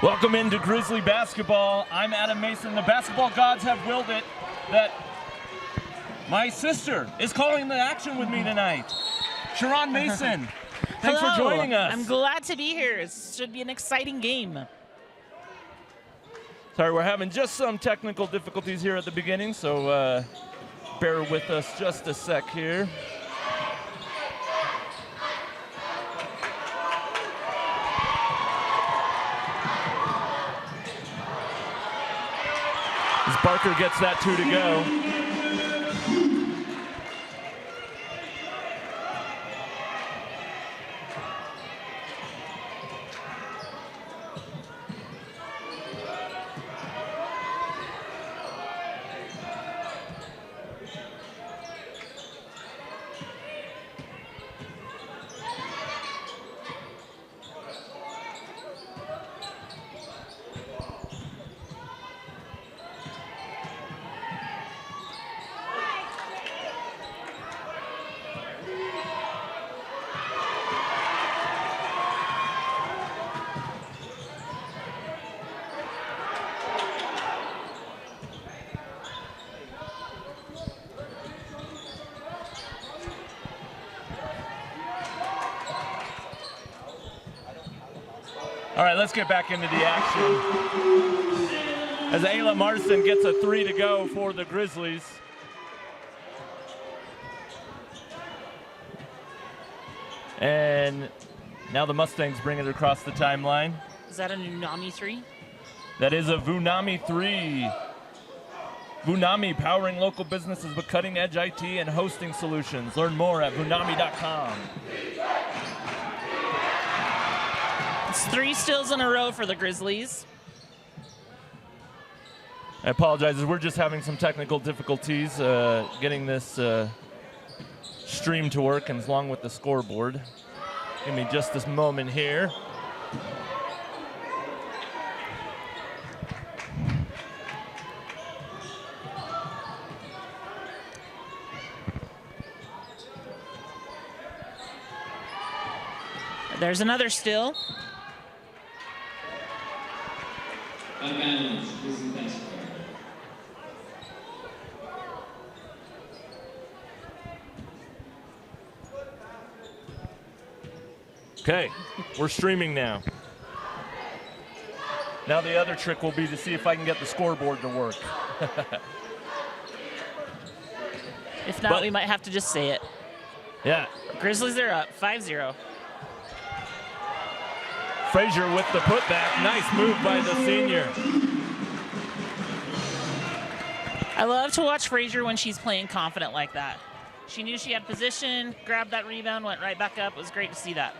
Welcome into Grizzly basketball. I'm Adam Mason. The basketball gods have willed it that my sister is calling the action with me tonight. Herriman Mason, thanks for joining us. I'm glad to be here. It should be an exciting game. Sorry, we're having just some technical difficulties here at the beginning, so bear with us just a sec here. As Barker gets that two to go. All right, let's get back into the action. As Ayla Marston gets a three to go for the Grizzlies. And now the Mustangs bring it across the timeline. Is that a Vunami three? That is a Vunami three. Vunami, powering local businesses with cutting-edge IT and hosting solutions. Learn more at vunami.com. It's 3 steals in a row for the Grizzlies. I apologize, we're just having some technical difficulties getting this stream to work, and along with the scoreboard. Give me just this moment here. There's another steal. Okay, we're streaming now. Now the other trick will be to see if I can get the scoreboard to work. If not, we might have to just say it. Yeah. Grizzlies are up 5-0. Frazier with the putback. Nice move by the senior. I love to watch Frazier when she's playing confident like that. She knew she had position, grabbed that rebound, went right back up. It was great to see that.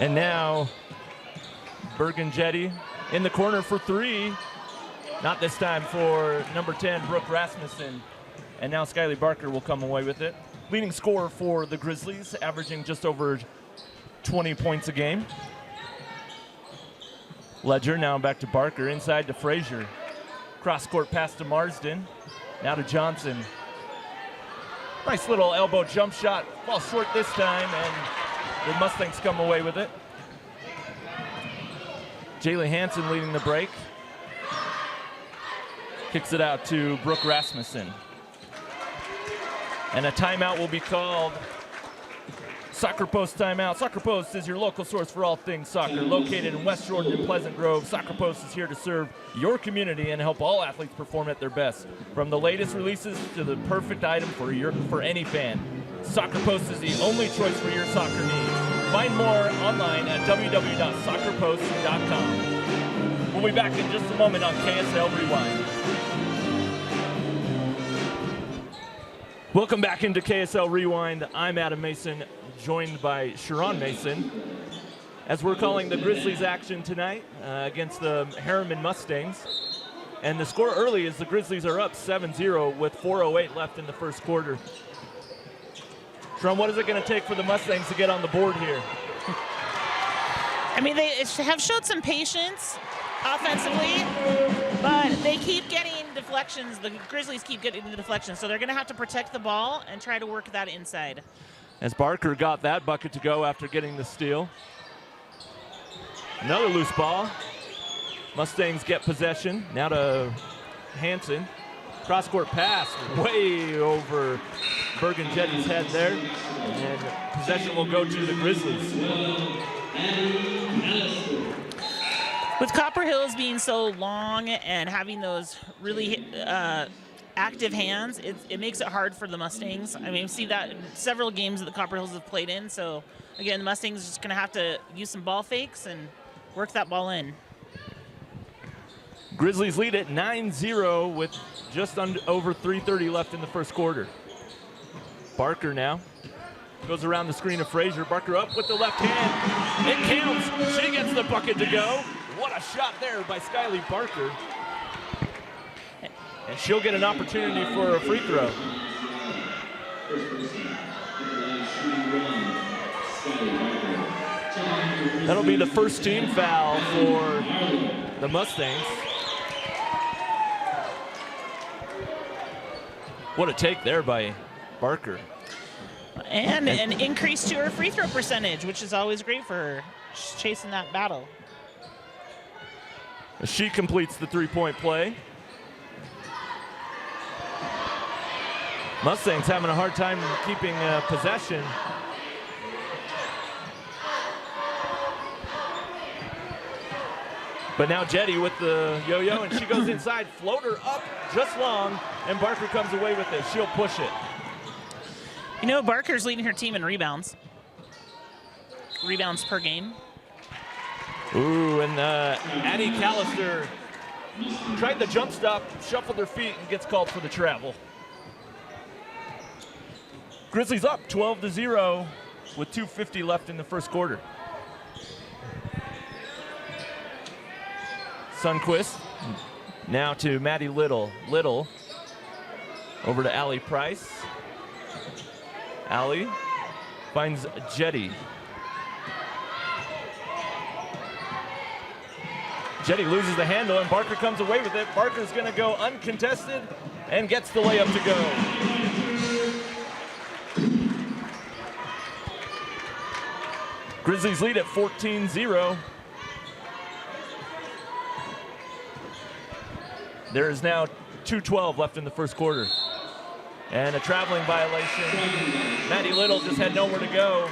And now Bergenjetti in the corner for three. Not this time for number 10, Brooke Rasmussen. And now Skyly Barker will come away with it. Leading scorer for the Grizzlies, averaging just over 20 points a game. Ledger now back to Barker, inside to Frazier. Cross-court pass to Marsden. Now to Johnson. Nice little elbow jump shot. Falls short this time, and the Mustangs come away with it. Jaylee Hansen leading the break. Kicks it out to Brooke Rasmussen. And a timeout will be called. Soccer Post timeout. Soccer Post is your local source for all things soccer. Located in West Jordan and Pleasant Grove, Soccer Post is here to serve your community and help all athletes perform at their best. From the latest releases to the perfect item for any fan. Soccer Post is the only choice for your soccer needs. Find more online at www.soccerpost.com. We'll be back in just a moment on KSL Rewind. Welcome back into KSL Rewind. I'm Adam Mason, joined by Herriman Mason, as we're calling the Grizzlies action tonight against the Herriman Mustangs. And the score early is the Grizzlies are up 7-0 with 4:08 left in the first quarter. Herriman, what is it going to take for the Mustangs to get on the board here? I mean, they have showed some patience offensively, but they keep getting deflections. The Grizzlies keep getting the deflections, so they're going to have to protect the ball and try to work that inside. As Barker got that bucket to go after getting the steal. Another loose ball. Mustangs get possession. Now to Hanson. Cross-court pass way over Bergen-Jetty's head there. And possession will go to the Grizzlies. With Copper Hills being so long and having those really active hands, it makes it hard for the Mustangs. I mean, we see that in several games that the Copper Hills have played in. So, again, the Mustangs are just going to have to use some ball fakes and work that ball in. Grizzlies lead at 9-0 with just over 3:30 left in the first quarter. Barker now goes around the screen of Frazier. Barker up with the left hand. It counts. She gets the bucket to go. What a shot there by Skyly Barker. And she'll get an opportunity for a free throw. That'll be the first team foul for the Mustangs. What a take there by Barker. And an increase to her free throw percentage, which is always great for her. She's chasing that battle. She completes the three-point play. Mustangs having a hard time keeping possession. But now Jetty with the yo-yo, and she goes inside, floater up just long, and Barker comes away with it. She'll push it. You know, Barker's leading her team in rebounds. Rebounds per game. Ooh, and Addie Callister tried the jump stop, shuffled her feet, and gets called for the travel. Grizzlies up 12-0 with 2:50 left in the first quarter. Sundquist now to Maddie Little. Little over to Allie Price. Allie finds Jetty. Jetty loses the handle and Barker comes away with it. Barker's gonna go uncontested and gets the layup to go. Grizzlies lead at 14-0. There is now 2:12 left in the first quarter. And a traveling violation. Maddie Little just had nowhere to go.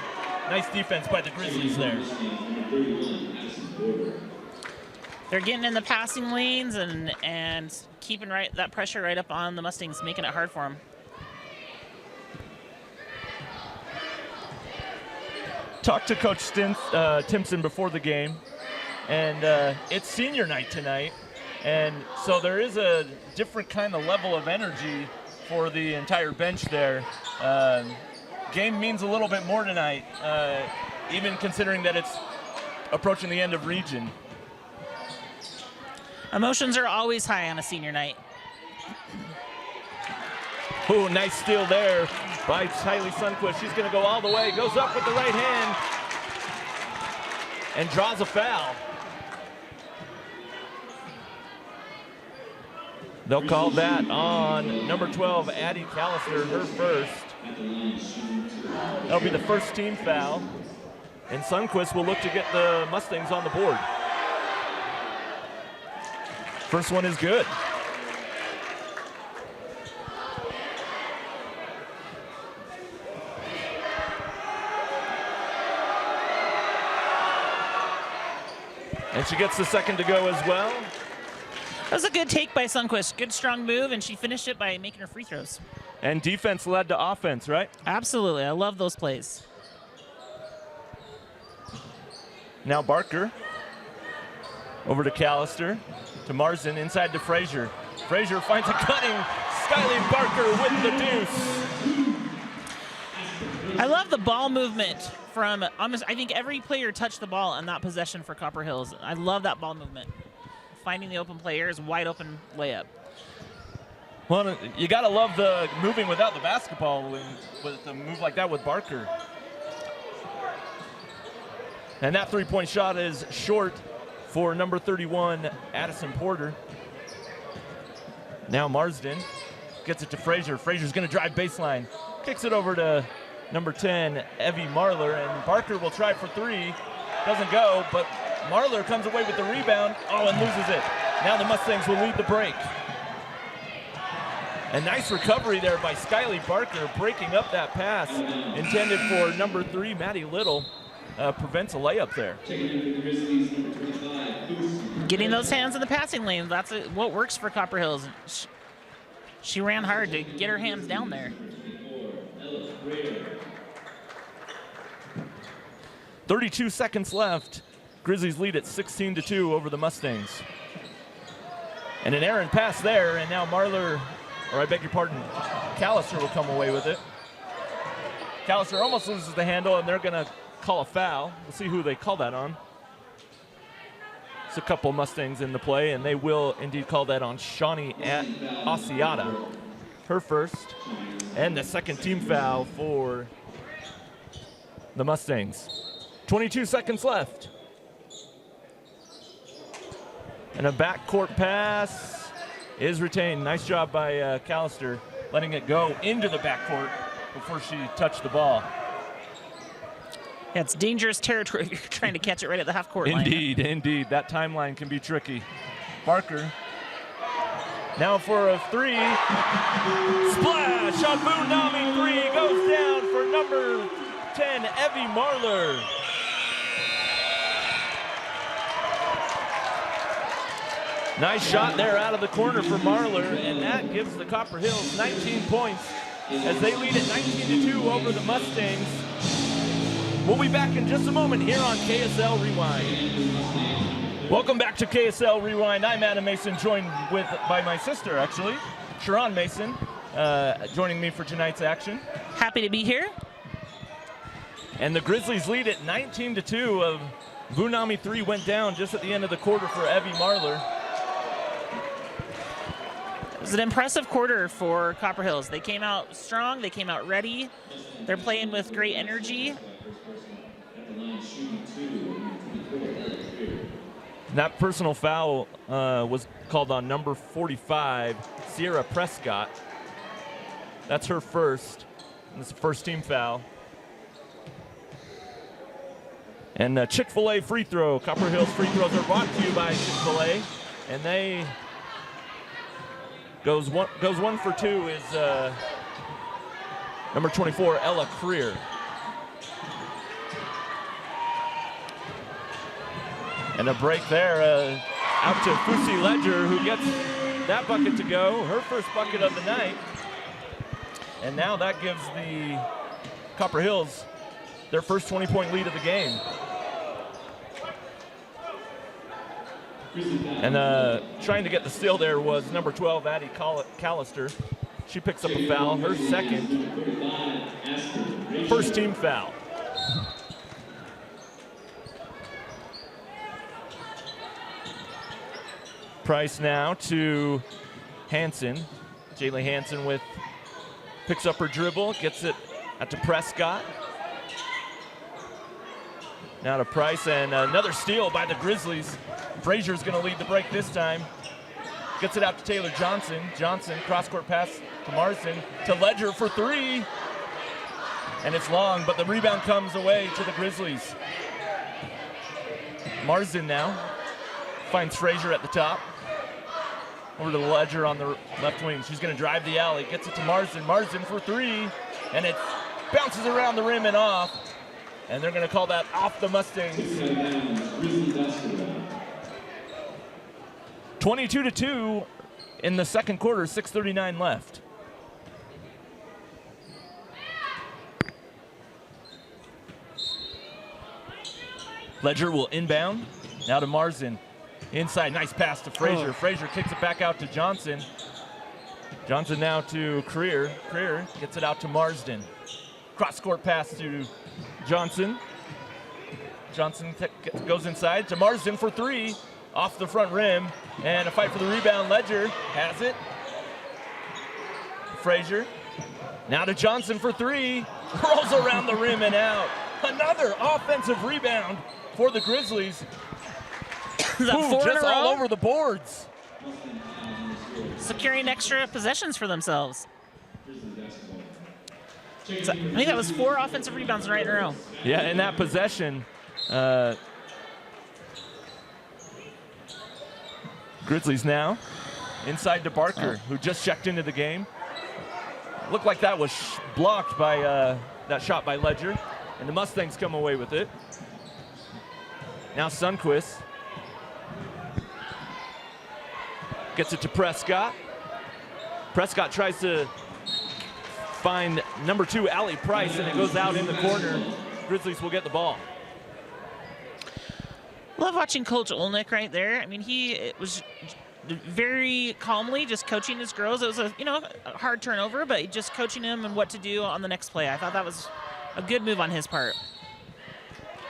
Nice defense by the Grizzlies there. They're getting in the passing lanes and keeping that pressure right up on the Mustangs, making it hard for them. Talked to Coach Timpson before the game, and it's senior night tonight. And so there is a different kind of level of energy for the entire bench there. Game means a little bit more tonight, even considering that it's approaching the end of region. Emotions are always high on a senior night. Ooh, nice steal there by Tylee Sundquist. She's going to go all the way, goes up with the right hand, and draws a foul. They'll call that on number 12, Addie Callister, her first. That'll be the first team foul. And Sundquist will look to get the Mustangs on the board. First one is good. And she gets the second to go as well. That was a good take by Sundquist. Good strong move, and she finished it by making her free throws. And defense led to offense, right? Absolutely. I love those plays. Now Barker over to Callister, to Marsden, inside to Frazier. Frazier finds a cutting Skyly Barker with the deuce. I love the ball movement from almost, I think every player touched the ball on that possession for Copper Hills. I love that ball movement. Finding the open players, wide open layup. Well, you gotta love the moving without the basketball with a move like that with Barker. And that three-point shot is short for number 31, Addison Porter. Now Marsden gets it to Frazier. Frazier's going to drive baseline. Kicks it over to number 10, Evie Marler, and Barker will try for three. Doesn't go, but Marler comes away with the rebound. Oh, and loses it. Now the Mustangs will lead the break. A nice recovery there by Skyly Barker, breaking up that pass intended for number 3, Maddie Little. Prevents a layup there. Getting those hands in the passing lane, that's what works for Copper Hills. She ran hard to get her hands down there. 32 seconds left. Grizzlies lead at 16-2 over the Mustangs. And an errant pass there, and now Marler, or I beg your pardon, Callister will come away with it. Callister almost loses the handle, and they're going to call a foul. We'll see who they call that on. It's a couple Mustangs in the play, and they will indeed call that on Shawnee Asiata. Her first, and the second team foul for the Mustangs. 22 seconds left. And a backcourt pass is retained. Nice job by Callister, letting it go into the backcourt before she touched the ball. Yeah, it's dangerous territory if you're trying to catch it right at the half-court line. Indeed, indeed. That timeline can be tricky. Barker. Now for a three. Splash on Bunami. Three goes down for number 10, Evie Marler. Nice shot there out of the corner for Marler, and that gives the Copper Hills 19 points as they lead at 19-2 over the Mustangs. We'll be back in just a moment here on KSL Rewind. Welcome back to KSL Rewind. I'm Adam Mason, joined by my sister, actually, Sharon Mason, joining me for tonight's action. Happy to be here. And the Grizzlies lead at 19-2. Of Bunami 3 went down just at the end of the quarter for Evie Marler. It was an impressive quarter for Copper Hills. They came out strong. They came out ready. They're playing with great energy. That personal foul was called on number 45, Sierra Prescott. That's her first. It's the first team foul. And Chick-fil-A free throw. Copper Hills free throws are brought to you by Chick-fil-A. And they goes one for two is number 24, Ella Creer. And a break there out to Fusi Ledger, who gets that bucket to go, her first bucket of the night. And now that gives the Copper Hills their first 20-point lead of the game. And trying to get the steal there was number 12, Addie Callister. She picks up a foul, her second. First team foul. Price now to Hanson. Jaylee Hanson picks up her dribble, gets it out to Prescott. Now to Price, and another steal by the Grizzlies. Frazier's going to lead the break this time. Gets it out to Taylor Johnson. Johnson, cross-court pass to Marsden. To Ledger for three. And it's long, but the rebound comes away to the Grizzlies. Marsden now finds Frazier at the top. Over to Ledger on the left wing. She's going to drive the alley. Gets it to Marsden. Marsden for three. And it bounces around the rim and off. And they're going to call that off the Mustangs. 22-2 in the second quarter, 6:39 left. Ledger will inbound. Now to Marsden. Inside, nice pass to Frazier. Frazier kicks it back out to Johnson. Johnson now to Creer. Creer gets it out to Marsden. Cross-court pass to Johnson. Johnson goes inside to Marsden for three. Off the front rim. And a fight for the rebound. Ledger has it. Frazier. Now to Johnson for three. Rolls around the rim and out. Another offensive rebound for the Grizzlies. Is that four in a just row? all over the boards. securing extra possessions for themselves. So, I think that was 4 offensive rebounds right in a row. Yeah, in that possession, Grizzlies now inside to Barker, who just checked into the game. Looked like that was blocked by that shot by Ledger, and the Mustangs come away with it. Now Sundquist gets it to Prescott. Prescott tries to find number 2, Allie Price, and it goes out in the corner. Grizzlies will get the ball. Love watching Coach Olnick right there. I mean, it was very calmly just coaching his girls. It was a hard turnover, but just coaching him and what to do on the next play. I thought that was a good move on his part.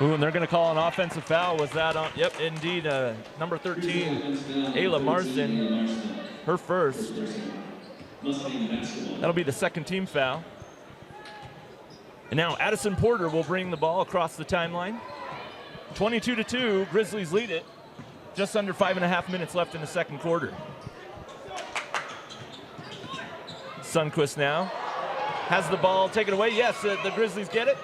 Ooh, and they're going to call an offensive foul. Was that on? Yep, indeed. Number 13, Ayla Marsden, her first. That'll be the second team foul. And now Addison Porter will bring the ball across the timeline. 22-2, Grizzlies lead it. Just under 5.5 minutes left in the second quarter. Sundquist now has the ball taken away. Yes, the Grizzlies get it.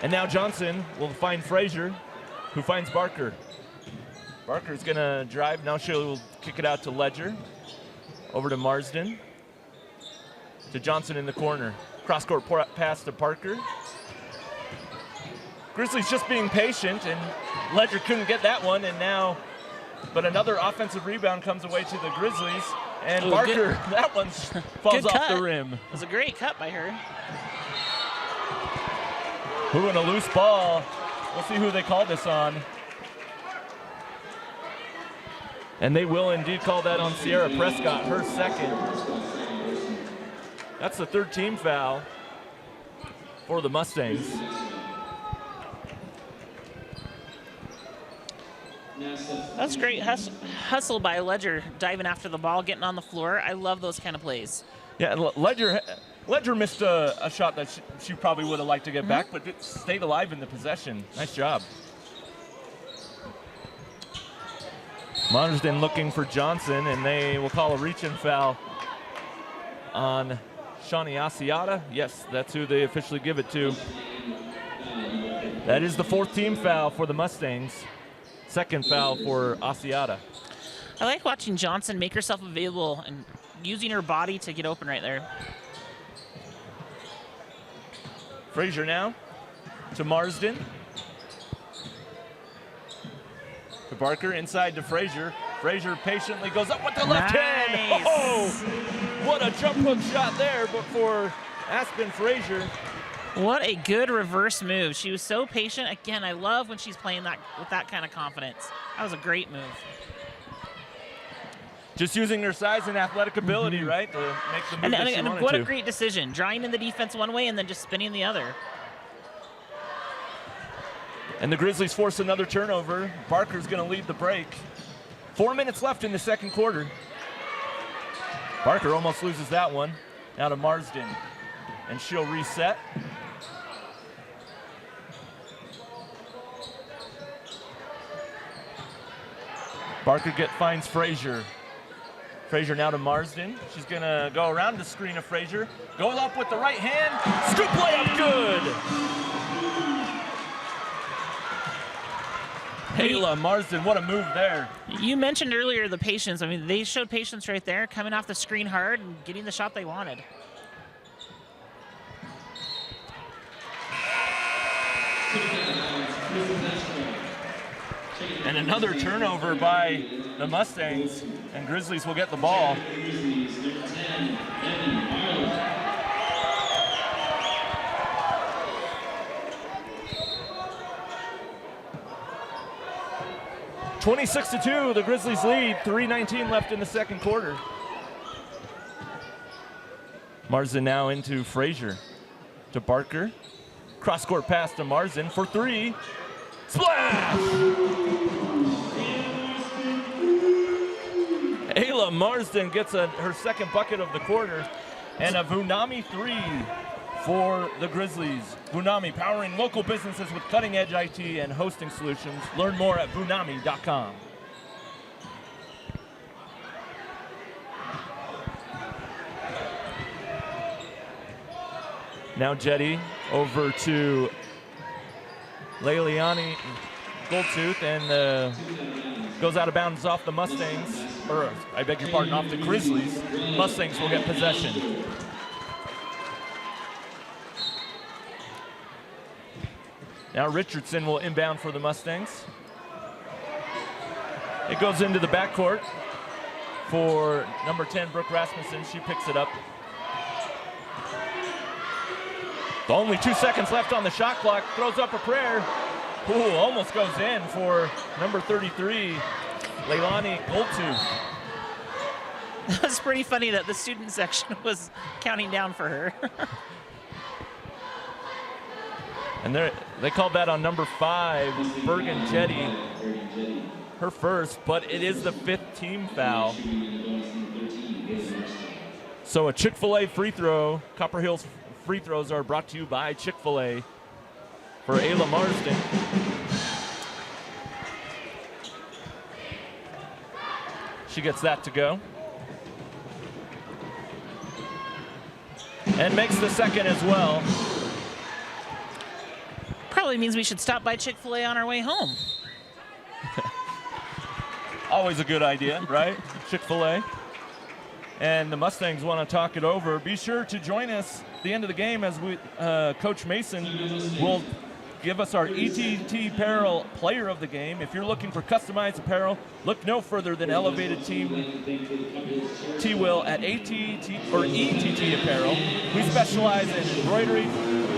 And now Johnson will find Frazier, who finds Barker. Barker's gonna drive. Now she'll kick it out to Ledger. Over to Marsden. To Johnson in the corner. Cross-court pass to Parker. Grizzlies just being patient, and Ledger couldn't get that one, and now, but another offensive rebound comes away to the Grizzlies, and Barker, that one falls off the rim. It was a great cut by her. Who in a loose ball? We'll see who they call this on. And they will indeed call that on Sierra Prescott, her second. That's the third team foul for the Mustangs. That's great hustle by Ledger, diving after the ball, getting on the floor. I love those kind of plays. Yeah, Ledger missed a shot that she probably would have liked to get back, but it stayed alive in the possession. Nice job. Marsden looking for Johnson, and they will call a reach-in foul on Shawnee Asiata. Yes, that's who they officially give it to. That is the fourth team foul for the Mustangs. Second foul for Asiata. I like watching Johnson make herself available and using her body to get open right there. Frazier now to Marsden. To Barker, inside to Frazier. Frazier patiently goes up with the left hand. Oh, what a jump hook shot there, but for Aspen Frazier. What a good reverse move. She was so patient. Again, I love when she's playing that with that kind of confidence. That was a great move. Just using her size and athletic ability, right, to make the move that she wanted what to. a great decision. Drawing in the defense one way and then just spinning the other. And the Grizzlies force another turnover. Barker's going to lead the break. 4 minutes left in the second quarter. Barker almost loses that one. Now to Marsden. And she'll reset. Barker finds Frazier. Frazier now to Marsden. She's going to go around the screen of Frazier. Goes up with the right hand. Scoop layup, good. Ayla Marsden, what a move there. You mentioned earlier the patience. I mean, they showed patience right there, coming off the screen hard and getting the shot they wanted. And another turnover by the Mustangs, and Grizzlies will get the ball. (26-2), the Grizzlies lead. 3:19 left in the second quarter. Marsden now into Frazier. To Barker. Cross-court pass to Marsden for three. Splash! Ayla Marsden gets her second bucket of the quarter, and a Vunami three for the Grizzlies. Vunami, powering local businesses with cutting-edge IT and hosting solutions. Learn more at vunami.com. Now Jetty over to Leiliani Goldtooth, and goes out of bounds off the Mustangs, or I beg your pardon, off the Grizzlies. Mustangs will get possession. Now Richardson will inbound for the Mustangs. It goes into the backcourt for number 10, Brooke Rasmussen. She picks it up. Only 2 seconds left on the shot clock. Throws up a prayer. Ooh, almost goes in for number 33, Leilani Goldtooth. It was pretty funny that the student section was counting down for her. And they called that on number 5, Bergen Jetty, her first, but it is the 5th team foul. So a Chick-fil-A free throw. Copper Hills free throws are brought to you by Chick-fil-A for Ayla Marsden. She gets that to go. And makes the second as well. Probably means we should stop by Chick-fil-A on our way home. Always a good idea, right? Chick-fil-A. And the Mustangs want to talk it over. Be sure to join us at the end of the game as Coach Mason will give us our ETT Apparel Player of the Game. If you're looking for customized apparel, look no further than Elevated Team T-Will at ATT or ETT Apparel. We specialize in embroidery,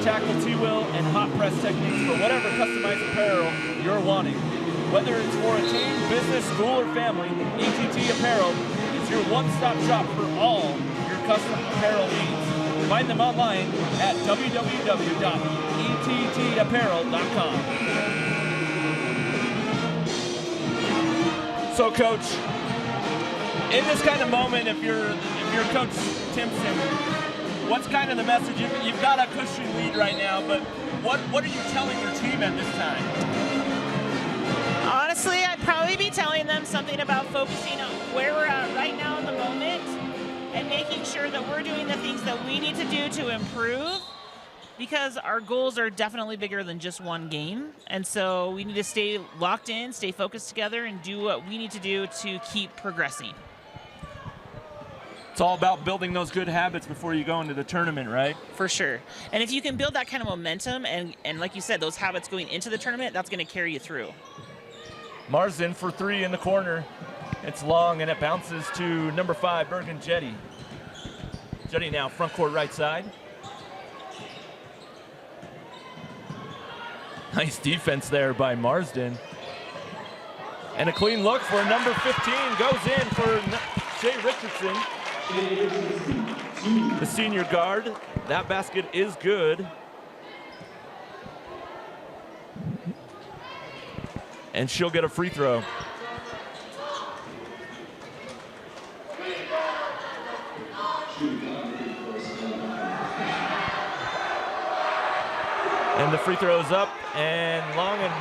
tackle T-Will, and hot press techniques for whatever customized apparel you're wanting. Whether it's for a team, business, school, or family, ETT Apparel is your one-stop shop for all your custom apparel needs. Find them online at www.ettapparel.com. So, Coach, in this kind of moment, if you're Coach Timpson, what's kind of the message? You've got a cushy lead right now, but what are you telling your team at this time? Honestly, I'd probably be telling them something about focusing on where we're at right now in the moment and making sure that we're doing the things that we need to do to improve, because our goals are definitely bigger than just one game. And so we need to stay locked in, stay focused together, and do what we need to do to keep progressing. It's all about building those good habits before you go into the tournament, right? For sure. And if you can build that kind of momentum and like you said, those habits going into the tournament, that's going to carry you through. Marsden for 3 in the corner. It's long, and it bounces to number 5, Bergen Jetty. Jetty now front court right side. Nice defense there by Marsden. And a clean look for number 15 goes in for Jay Richardson. The senior guard. That basket is good. And she'll get a free throw. And the free throw is up and long, and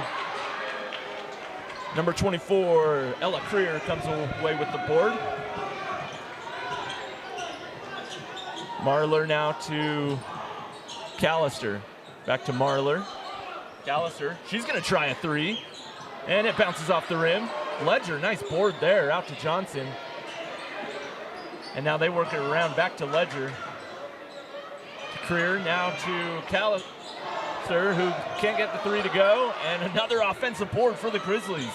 number 24, Ella Creer, comes away with the board. Marler now to Callister. Back to Marler. Callister, she's gonna try a 3. And it bounces off the rim. Ledger, nice board there, out to Johnson. And now they work it around back to Ledger. To Creer, now to Callister, who can't get the 3 to go. And another offensive board for the Grizzlies.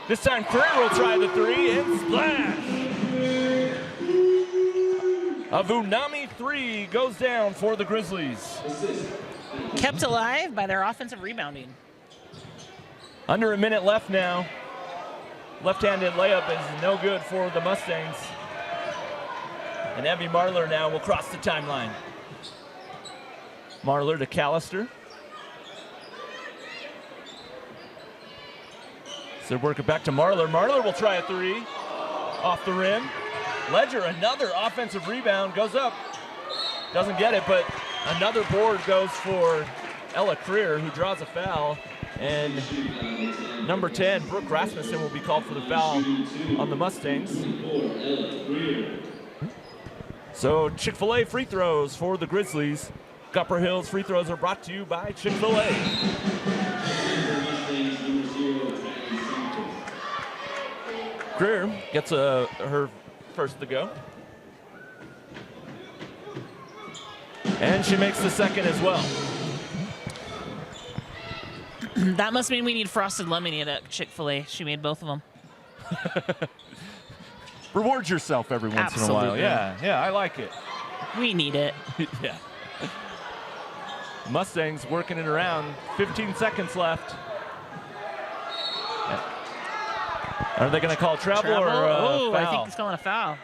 This time Creer will try the 3 and splash. A Vunami 3 goes down for the Grizzlies. Kept alive by their offensive rebounding. Under a minute left now. Left-handed layup is no good for the Mustangs. And Evie Marler now will cross the timeline. Marler to Callister. So work it back to Marler. Marler will try a 3 off the rim. Ledger, another offensive rebound, goes up. Doesn't get it, but another board goes for Ella Creer, who draws a foul. And number 10, Brooke Rasmussen, will be called for the foul on the Mustangs. So Chick-fil-A free throws for the Grizzlies. Copper Hills free throws are brought to you by Chick-fil-A. Greer gets her first to go. And she makes the second as well. That must mean we need frosted lemonade at Chick-fil-A. She made both of them. Reward yourself every once in a while. Yeah, I like it. We need it. Yeah. Mustangs working it around. 15 seconds left. Are they going to call travel or foul? I think he's calling a foul.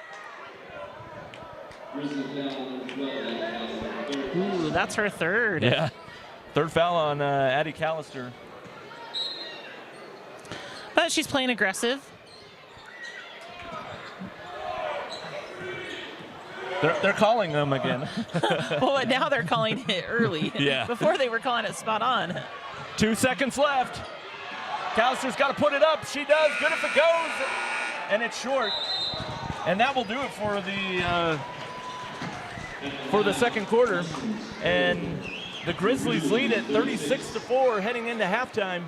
Ooh, that's her third. Yeah. Third foul on Addie Callister. But she's playing aggressive. They're calling them again. Well, now they're calling it early. Yeah. Before they were calling it spot on. 2 seconds left. Callister's got to put it up. She does. Good if it goes. And it's short. And that will do it for the second quarter. And the Grizzlies lead at 36-4 heading into halftime.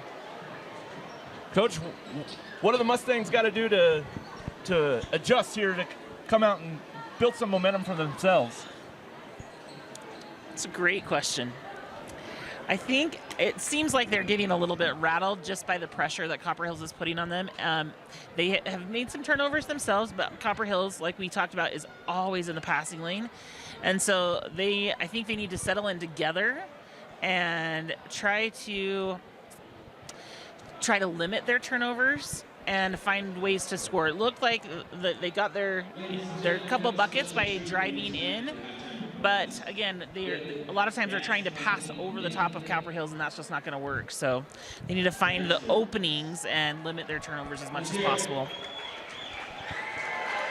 Coach, what do the Mustangs got to do to adjust here to come out and build some momentum for themselves? It's a great question. I think it seems like they're getting a little bit rattled just by the pressure that Copper Hills is putting on them. They have made some turnovers themselves, but Copper Hills, like we talked about, is always in the passing lane. And so I think they need to settle in together and try to limit their turnovers and find ways to score. It looked like they got their couple buckets by driving in, but again, a lot of times they're trying to pass over the top of Copper Hills, and that's just not going to work. So they need to find the openings and limit their turnovers as much as possible.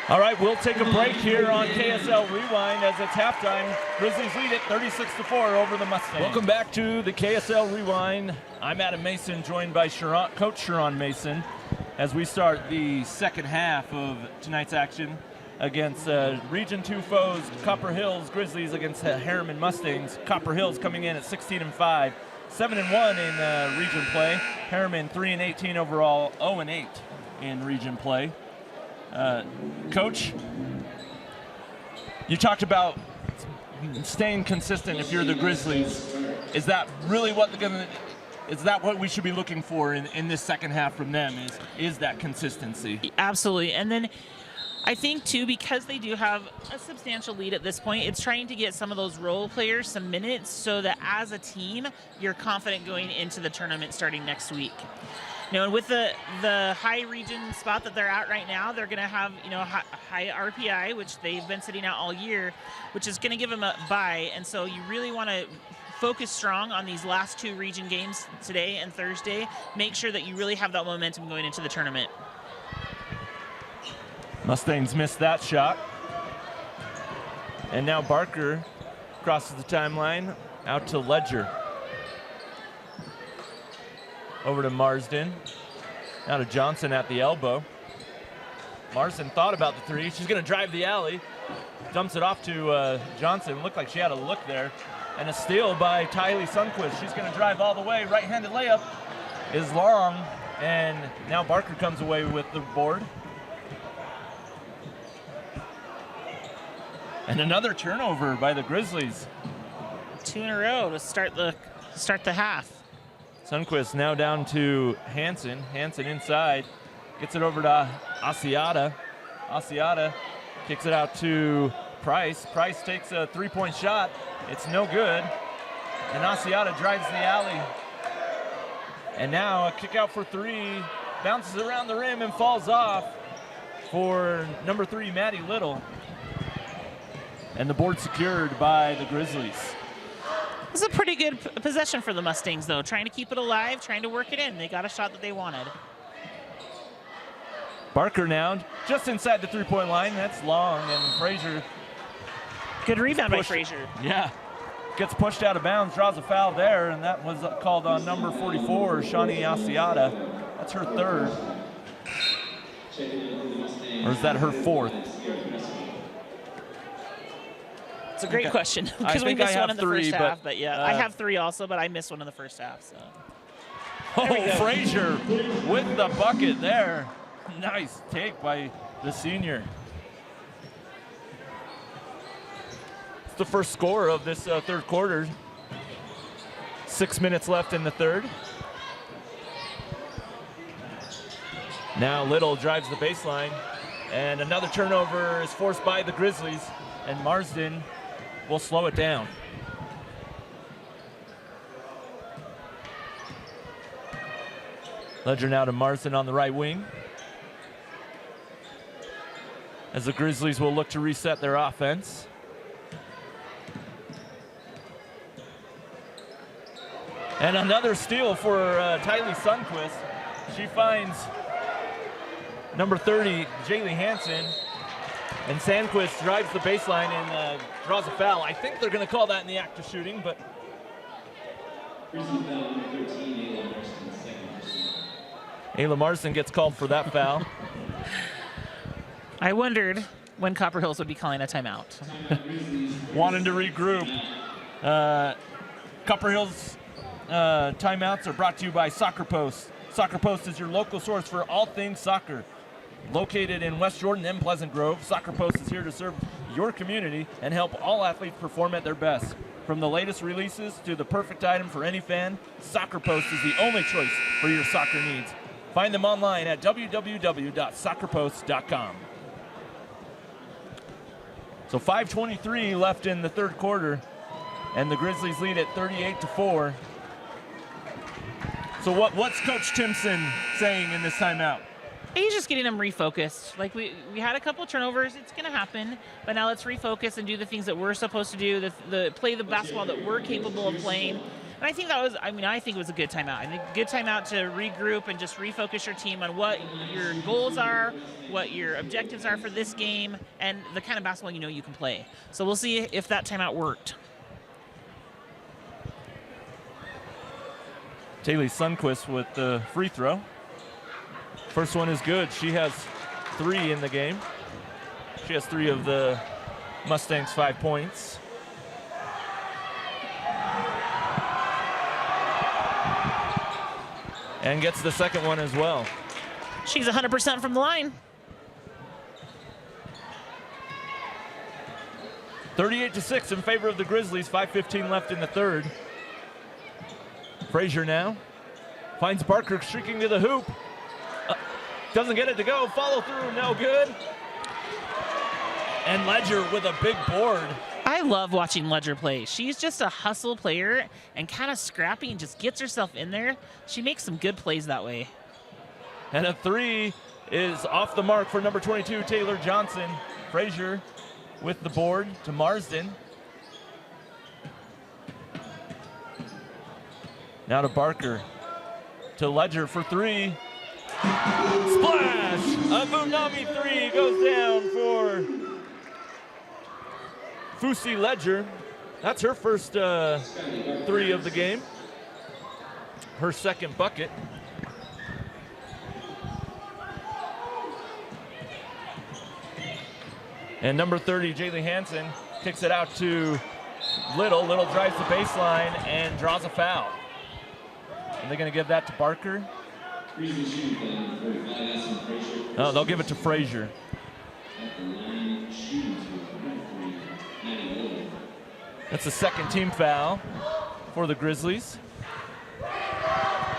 All right, we'll take a break here on KSL Rewind as it's halftime. Grizzlies lead it 36-4 over the Mustangs. Welcome back to the KSL Rewind. I'm Adam Mason, joined by Coach Sharon Mason, as we start the second half of tonight's action against Region 2 foes, Copper Hills Grizzlies against Herriman Mustangs. Copper Hills coming in at 16-5, 7-1 in region play. Herriman 3-18 overall, 0-8 in region play. Coach, you talked about staying consistent if you're the Grizzlies. Is that really is that what we should be looking for in this second half from them, is that consistency? Absolutely. And then I think, too, because they do have a substantial lead at this point, it's trying to get some of those role players some minutes so that as a team, you're confident going into the tournament starting next week. And with the high region spot that they're at right now, they're going to have, high RPI, which they've been sitting out all year, which is going to give them a bye. And so you really want to focus strong on these last two region games today and Thursday. Make sure that you really have that momentum going into the tournament. Mustangs missed that shot. And now Barker crosses the timeline out to Ledger. Over to Marsden. Now to Johnson at the elbow. Marsden thought about the three. She's going to drive the alley. Dumps it off to Johnson. Looked like she had a look there. And a steal by Tylee Sundquist. She's going to drive all the way. Right-handed layup is long. And now Barker comes away with the board. And another turnover by the Grizzlies. 2 in a row to start the half. Sundquist now down to Hansen. Hansen inside. Gets it over to Asiata. Asiata kicks it out to Price. Price takes a three-point shot. It's no good. And Asiata drives the alley. And now a kick out for three. Bounces around the rim and falls off for number 3, Maddie Little. And the board secured by the Grizzlies. This is a pretty good possession for the Mustangs, though. Trying to keep it alive, trying to work it in. They got a shot that they wanted. Barker now just inside the three-point line. That's long, and Frazier. Good rebound by Frazier. Yeah. Gets pushed out of bounds, draws a foul there, and that was called on number 44, Shawnee Asiata. That's her third. Or is that her fourth? It's a great question I because we think I missed have one in the three, first but, half. But yeah, I have 3 also, but I missed one in the first half. So. Oh, Frazier with the bucket there. Nice take by the senior. It's the first score of this third quarter. 6 minutes left in the third. Now Little drives the baseline, and another turnover is forced by the Grizzlies, and Marsden will slow it down. Ledger now to Marsden on the right wing, as the Grizzlies will look to reset their offense. And another steal for Tylee Sundquist. She finds number 30, Jaylee Hansen, and Sandquist drives the baseline and draws a foul. I think they're going to call that in the act of shooting, but Ayla Marsden gets called for that foul. I wondered when Copper Hills would be calling a timeout. Wanting to regroup. Copper Hills timeouts are brought to you by Soccer Post. Soccer Post is your local source for all things soccer. Located in West Jordan and Pleasant Grove, Soccer Post is here to serve your community and help all athletes perform at their best. From the latest releases to the perfect item for any fan, Soccer Post is the only choice for your soccer needs. Find them online at www.soccerpost.com. So 5:23 left in the third quarter, and the Grizzlies lead at 38-4. So what's Coach Timpson saying in this timeout? He's just getting them refocused. Like we had a couple of turnovers. It's going to happen, but now let's refocus and do the things that we're supposed to do. Play the basketball that we're capable of playing. And I think I think it was a good timeout. I think a good timeout to regroup and just refocus your team on what your goals are, what your objectives are for this game, and the kind of basketball you know you can play. So we'll see if that timeout worked. Taylor Sundquist with the free throw. First one is good. She has 3 in the game. She has 3 of the Mustangs' 5 points. And gets the second one as well. She's 100% from the line. 38-6 in favor of the Grizzlies. 5:15 left in the third. Frazier now finds Barker streaking to the hoop. Doesn't get it to go. Follow through, no good. And Ledger with a big board. I love watching Ledger play. She's just a hustle player and kind of scrappy and just gets herself in there. She makes some good plays that way. And a 3 is off the mark for number 22, Taylor Johnson. Frazier with the board to Marsden. Now to Barker. To Ledger for 3. Splash! A Bunami 3 goes down for Fusi Ledger. That's her first 3 of the game. Her second bucket. And number 30, Jaylee Hansen, kicks it out to Little. Little drives the baseline and draws a foul. And they're going to give that to Barker. No, they'll give it to Frazier. That's the second team foul for the Grizzlies.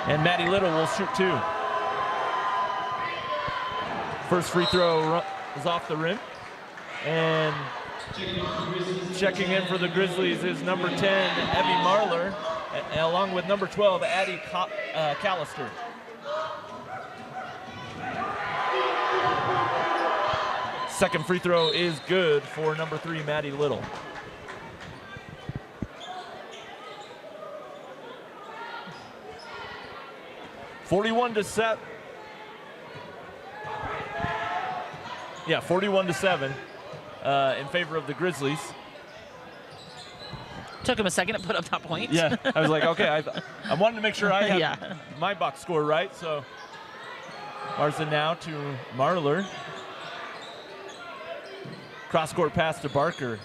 And Maddie Little will shoot 2. First free throw is off the rim. And checking in for the Grizzlies is number 10, Evie Marler, along with number 12, Addie Callister. Second free throw is good for number 3, Maddie Little. $41 to 7. Yeah, 41-7 in favor of the Grizzlies. Took him a second to put up that point. Yeah, I was like, okay, I wanted to make sure I had my box score right. So Marsden now to Marler. Cross-court pass to Barker.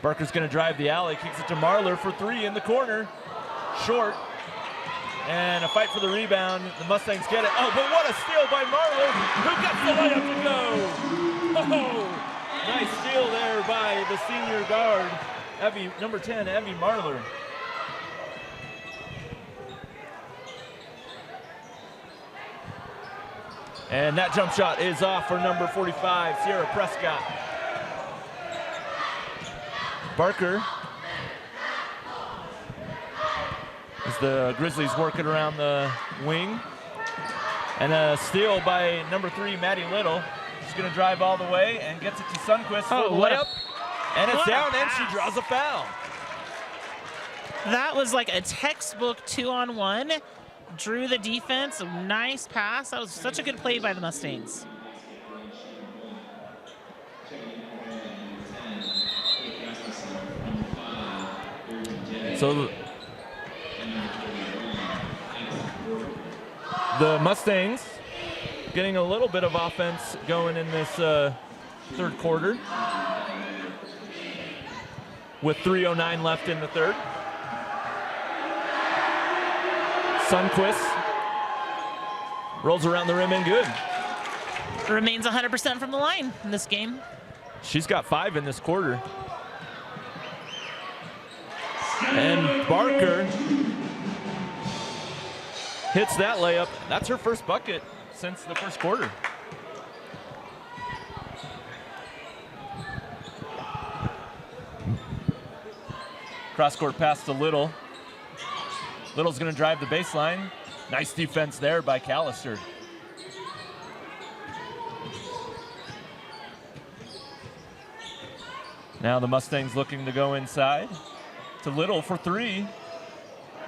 Barker's going to drive the alley, kicks it to Marler for 3 in the corner. Short. And a fight for the rebound. The Mustangs get it. Oh, but what a steal by Marler, who gets the layup to go. Oh, nice steal there by the senior guard, number 10, Evie Marler. And that jump shot is off for number 45, Sierra Prescott. Barker, as the Grizzlies working around the wing. And a steal by number 3, Maddie Little. She's going to drive all the way and gets it to Sundquist for the layup. And it's down, and she draws a foul. That was like a textbook 2-on-1. Drew the defense, a nice pass. That was such a good play by the Mustangs. So the Mustangs getting a little bit of offense going in this third quarter with 3:09 left in the third. Sundquist rolls around the rim and good. Remains 100% from the line in this game. She's got 5 in this quarter. And Barker hits that layup. That's her first bucket since the first quarter. Cross-court pass to Little. Little's going to drive the baseline. Nice defense there by Callister. Now the Mustangs looking to go inside. To Little for 3.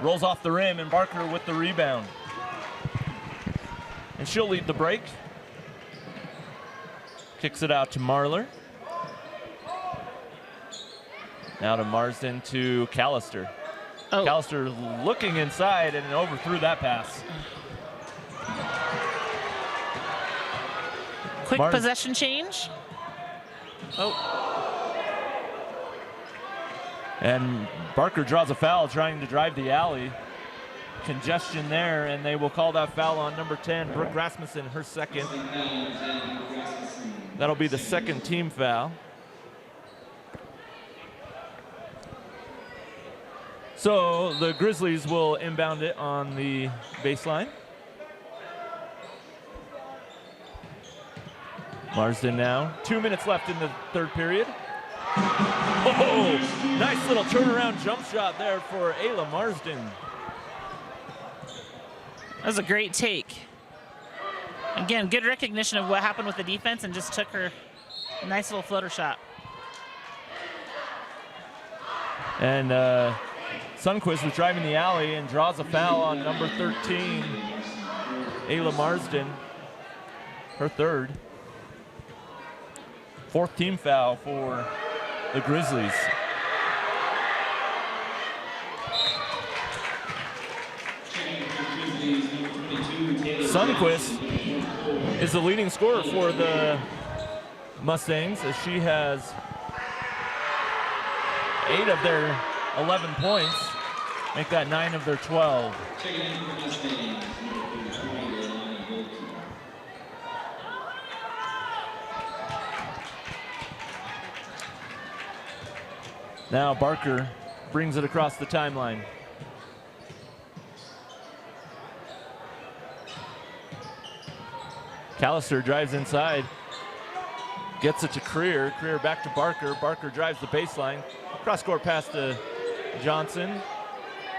Rolls off the rim, and Barker with the rebound. And she'll lead the break. Kicks it out to Marler. Now to Marsden to Callister. Oh. Callister looking inside and overthrew that pass. Quick possession change. Oh. And Barker draws a foul trying to drive the alley. Congestion there, and they will call that foul on number 10, Brooke Rasmussen, her second. That'll be the second team foul. So the Grizzlies will inbound it on the baseline. Marsden now. 2 minutes left in the third period. Oh, nice little turnaround jump shot there for Ayla Marsden. That was a great take. Again, good recognition of what happened with the defense and just took her nice little floater shot. And Sundquist was driving the alley and draws a foul on number 13, Ayla Marsden, her third. Fourth team foul for the Grizzlies. Sundquist is the leading scorer for the Mustangs, as she has 8 of their 11 points, make that 9 of their 12. Now Barker brings it across the timeline. Callister drives inside, gets it to Creer. Creer back to Barker. Barker drives the baseline. Cross-court pass to Johnson.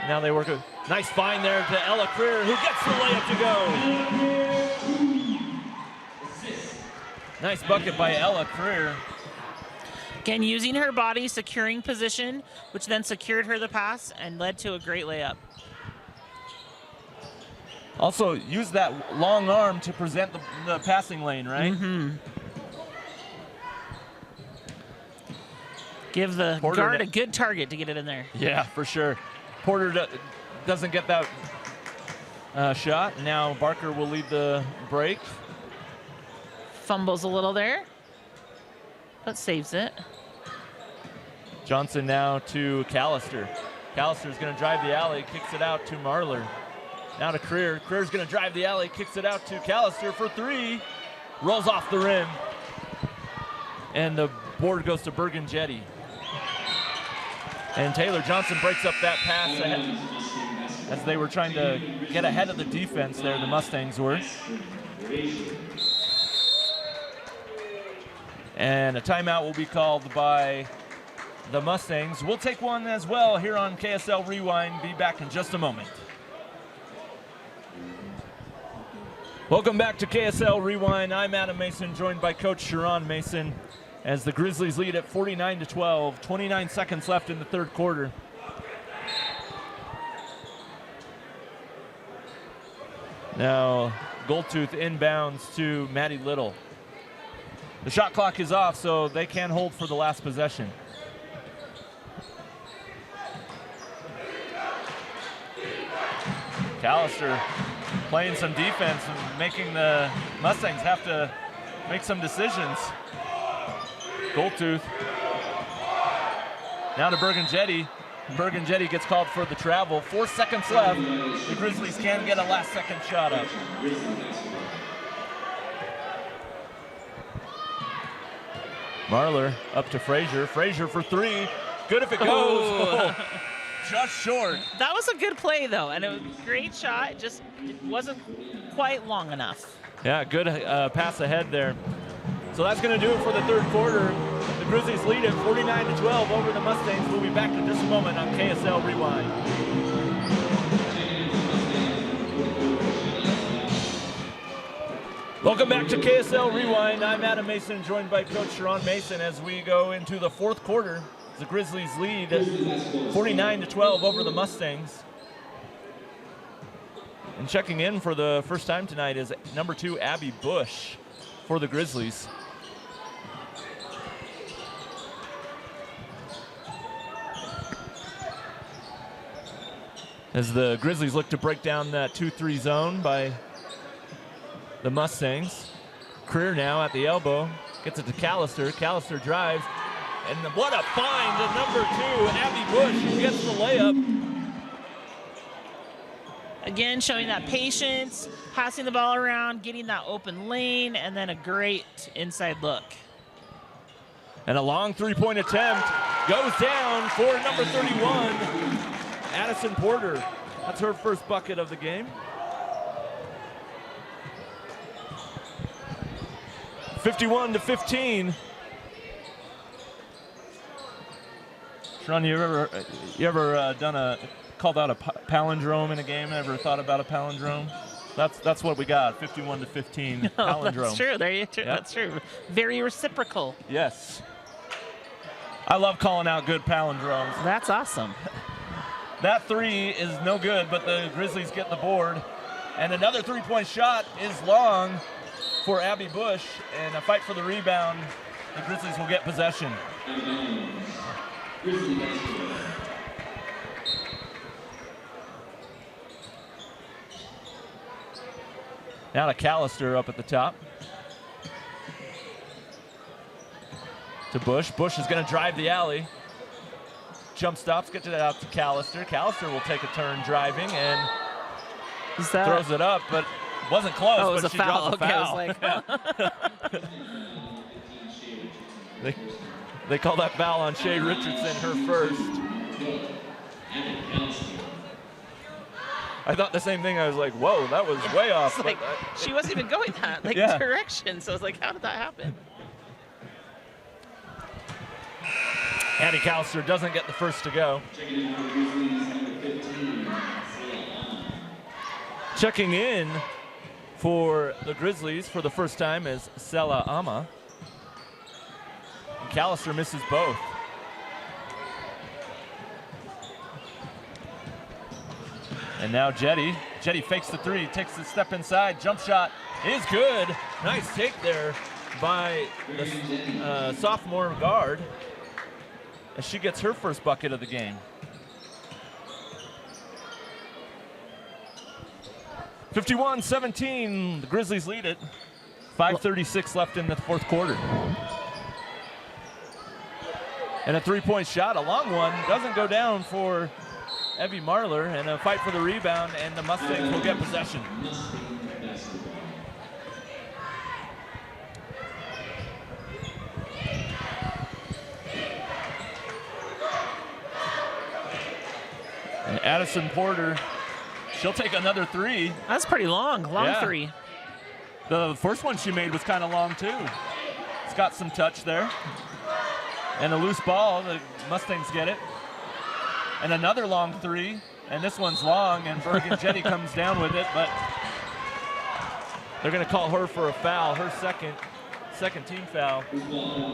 Now they work a nice find there to Ella Creer, who gets the layup to go. Nice bucket by Ella Creer. Again, using her body, securing position, which then secured her the pass and led to a great layup. Also, use that long arm to present the passing lane, right? Mm-hmm. Give the guard a good target to get it in there. Yeah, for sure. Porter doesn't get that shot. Now Barker will lead the break. Fumbles a little there, but saves it. Johnson now to Callister. Callister's going to drive the alley, kicks it out to Marler. Now to Creer. Creer's going to drive the alley, kicks it out to Callister for three. Rolls off the rim. And the board goes to Bergenjetti. And Taylor Johnson breaks up that pass ahead, as they were trying to get ahead of the defense there, the Mustangs were. And a timeout will be called by the Mustangs. We'll take one as well here on KSL Rewind. Be back in just a moment. Welcome back to KSL Rewind. I'm Adam Mason, joined by Coach Sharon Mason, as the Grizzlies lead at 49-12. 29 seconds left in the third quarter. Now, Goldtooth inbounds to Maddie Little. The shot clock is off, so they can hold for the last possession. Callister playing some defense and making the Mustangs have to make some decisions. Goldtooth. Now to Bergenjetti. Bergenjetti gets called for the travel. 4 seconds left. The Grizzlies can get a last-second shot up. Marler up to Frazier. Frazier for three. Good if it goes. Oh, just short. That was a good play, though, and it was a great shot. Just it wasn't quite long enough. Yeah, good pass ahead there. So that's going to do it for the third quarter. The Grizzlies lead at 49-12 over the Mustangs. We'll be back in just a moment on KSL Rewind. Welcome back to KSL Rewind. I'm Adam Mason, joined by Coach Sharon Mason as we go into the fourth quarter. The Grizzlies lead 49-12 over the Mustangs. And checking in for the first time tonight is number 2, Abby Bush, for the Grizzlies. As the Grizzlies look to break down that 2-3 zone by the Mustangs. Creer now at the elbow, gets it to Callister. Callister drives, and what a find to number 2, Abby Bush, who gets the layup. Again, showing that patience, passing the ball around, getting that open lane, and then a great inside look. And a long three-point attempt goes down for number 31, Addison Porter. That's her first bucket of the game. 51-15. Sharon, you ever called out a palindrome in a game? Ever thought about a palindrome? That's what we got. 51-15 palindrome. That's true. Yep. That's true. Very reciprocal. Yes. I love calling out good palindromes. That's awesome. That three is no good, but the Grizzlies get the board. And another three-point shot is long for Abby Bush, and a fight for the rebound. The Grizzlies will get possession. Now to Callister up at the top. To Bush. Bush is going to drive the alley. Jump stops, gets it out to Callister. Callister will take a turn driving and throws it up, but wasn't close. Oh, it was but a she foul. dropped the foul. Okay, I was like, They call that foul on Shay Richardson, her first. I thought the same thing. I was like, whoa, that was way off. like, she wasn't even going that direction, so I was like, how did that happen? Addie Callister doesn't get the first to go. Checking in for the Grizzlies for the first time is Sela Ama. And Callister misses both. And now Jetty. Jetty fakes the three, takes the step inside. Jump shot is good. Nice take there by the sophomore guard, as she gets her first bucket of the game. 51-17, the Grizzlies lead it. 5:36 left in the fourth quarter. And a three-point shot, a long one, doesn't go down for Evie Marler, and a fight for the rebound, and the Mustangs will get possession. And Addison Porter, she'll take another three. That's pretty long three. The first one she made was kind of long too. It's got some touch there. And a loose ball, the Mustangs get it. And another long three, and this one's long, and Bergen Jetty comes down with it, but they're gonna call her for a foul, her second team foul,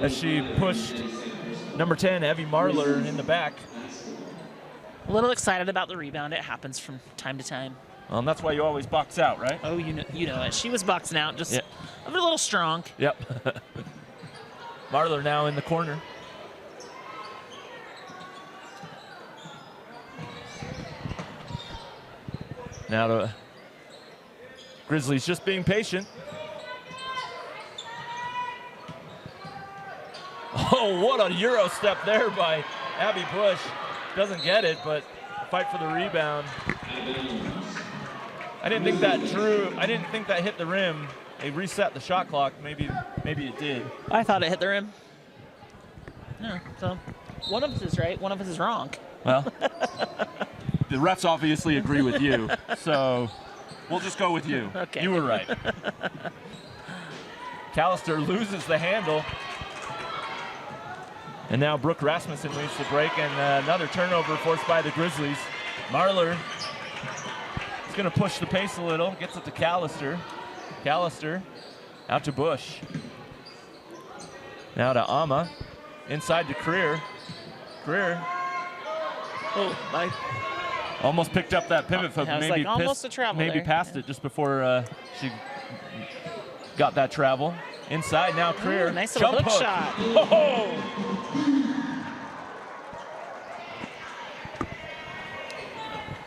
as she pushed number 10, Evie Marler, in the back. A little excited about the rebound. It happens from time to time. Well, and that's why you always box out, right? Oh, you know it. She was boxing out, just a little strong. Yep. Marler now in the corner. Now the Grizzlies just being patient. Oh, what a Euro step there by Abby Bush. Doesn't get it, but fight for the rebound. I didn't think that hit the rim. They reset the shot clock. Maybe it did. I thought it hit the rim. No, so one of us is right, one of us is wrong. Well, the refs obviously agree with you, so we'll just go with you. Okay. You were right. Callister loses the handle. And now Brooke Rasmussen leads the break, and another turnover forced by the Grizzlies. Marler is going to push the pace a little, gets it to Callister. Callister out to Bush. Now to Ama, inside to Creer. Creer. Oh, my. Almost picked up that pivot hook. Maybe almost a travel maybe there. Passed it just before she got that travel. Inside now, Creer. Ooh, nice little hook shot. Oh!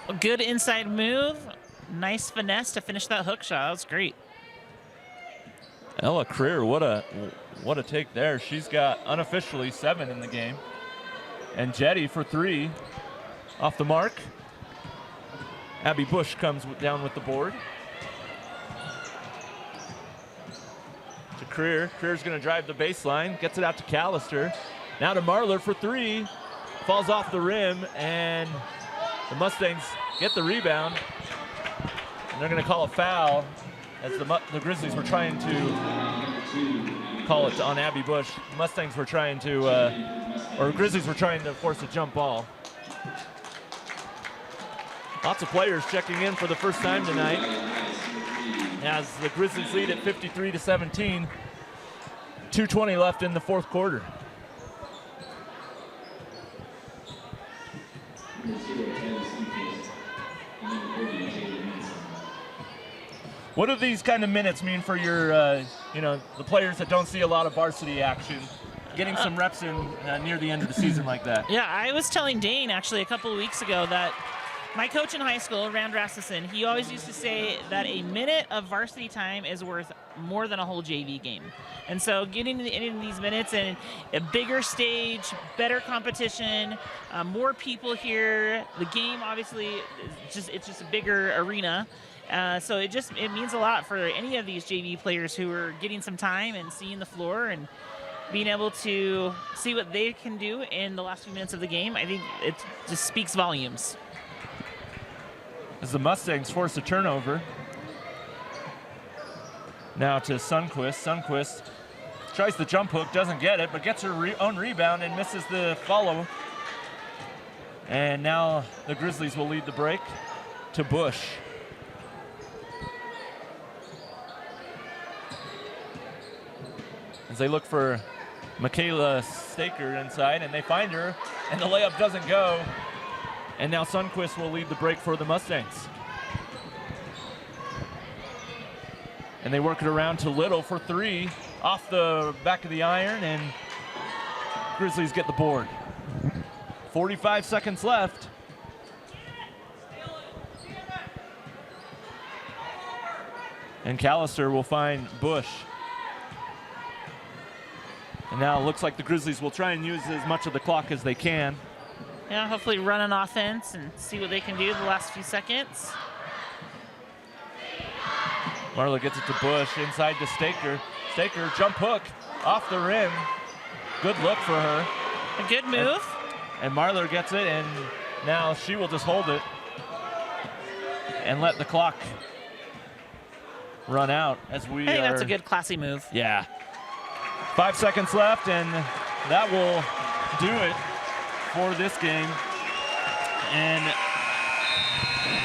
A good inside move. Nice finesse to finish that hook shot. That was great. Ella Creer, what a take there. She's got unofficially 7 in the game. And Jetty for 3 off the mark. Abby Bush comes down with the board. To Creer. Creer's going to drive the baseline. Gets it out to Callister. Now to Marler for 3. Falls off the rim, and the Mustangs get the rebound. And they're going to call a foul as the Grizzlies were trying to call it on Abby Bush. The Mustangs were trying to, or Grizzlies were trying to force a jump ball. Lots of players checking in for the first time tonight as the Grizzlies lead at 53-17. 2:20 left in the fourth quarter. What do these kind of minutes mean for your, the players that don't see a lot of varsity action, getting some reps in near the end of the season like that? Yeah, I was telling Dane actually a couple of weeks ago that my coach in high school, Rand Rasmussen, he always used to say that a minute of varsity time is worth more than a whole JV game. And so getting in these minutes and a bigger stage, better competition, more people here. The game obviously it's just a bigger arena. So it means a lot for any of these JV players who are getting some time and seeing the floor and being able to see what they can do in the last few minutes of the game. I think it just speaks volumes. As the Mustangs force a turnover. Now to Sundquist. Sundquist tries the jump hook, doesn't get it, but gets her own rebound and misses the follow. And now the Grizzlies will lead the break to Bush. As they look for Michaela Staker inside, and they find her, and the layup doesn't go. And now Sundquist will lead the break for the Mustangs. And they work it around to Little for 3 off the back of the iron, and Grizzlies get the board. 45 seconds left. And Callister will find Bush. And now it looks like the Grizzlies will try and use as much of the clock as they can. Yeah, hopefully run an offense and see what they can do the last few seconds. Marler gets it to Bush, inside to Staker. Staker, jump hook, off the rim. Good look for her. A good move. And Marler gets it, and now she will just hold it and let the clock run out as we I think that's a good, classy move. Yeah. 5 seconds left, and that will do it for this game. And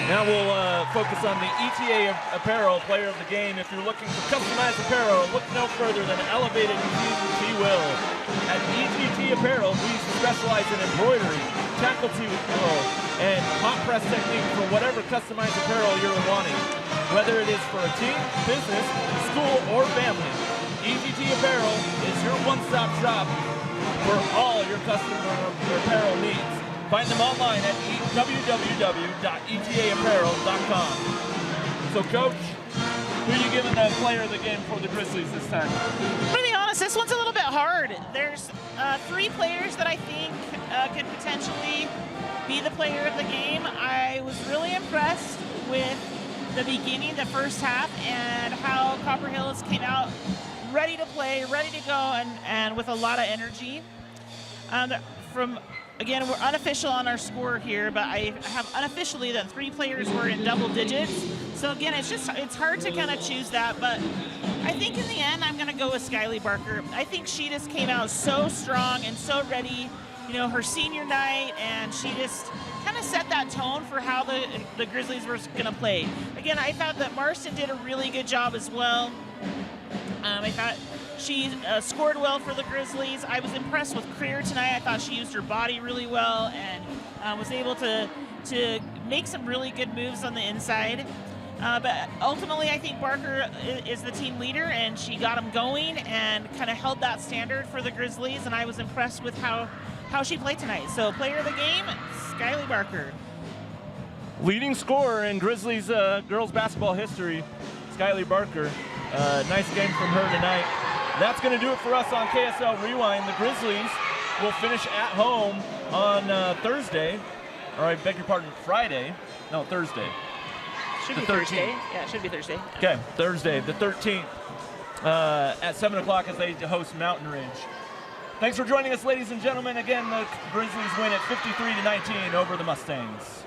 now we'll focus on the ETA Apparel Player of the Game. If you're looking for customized apparel, look no further than Elevated T Will. At EGT Apparel, we specialize in embroidery, tackle to and hot press technique for whatever customized apparel you're wanting. Whether it is for a team, business, school, or family, EGT Apparel is your one-stop shop for all your customer apparel needs. Find them online at www.etaapparel.com. So, Coach, who are you giving the player of the game for the Grizzlies this time? I'm going to be honest, this one's a little bit hard. There's 3 players that I think could potentially be the player of the game. I was really impressed with the beginning, the first half, and how Copper Hills came out ready to play, ready to go, and with a lot of energy. Again, we're unofficial on our score here, but I have unofficially that 3 players were in double digits. So again, it's hard to kind of choose that, but I think in the end, I'm going to go with Skyly Barker. I think she just came out so strong and so ready, her senior night, and she just kind of set that tone for how the Grizzlies were going to play. Again, I thought that Marston did a really good job as well. I thought she scored well for the Grizzlies. I was impressed with Creer tonight. I thought she used her body really well and was able to make some really good moves on the inside. But ultimately, I think Barker is the team leader, and she got them going and kind of held that standard for the Grizzlies, and I was impressed with how she played tonight. So player of the game, Skyly Barker. Leading scorer in Grizzlies girls basketball history, Skyly Barker. Nice game from her tonight. That's going to do it for us on KSL Rewind. The Grizzlies will finish at home on Thursday. Or I beg your pardon, Friday. No, Thursday. Should be Thursday. Yeah, it should be Thursday. Okay, Thursday, the 13th, at 7 o'clock as they host Mountain Ridge. Thanks for joining us, ladies and gentlemen. Again, the Grizzlies win at 53-19 over the Mustangs.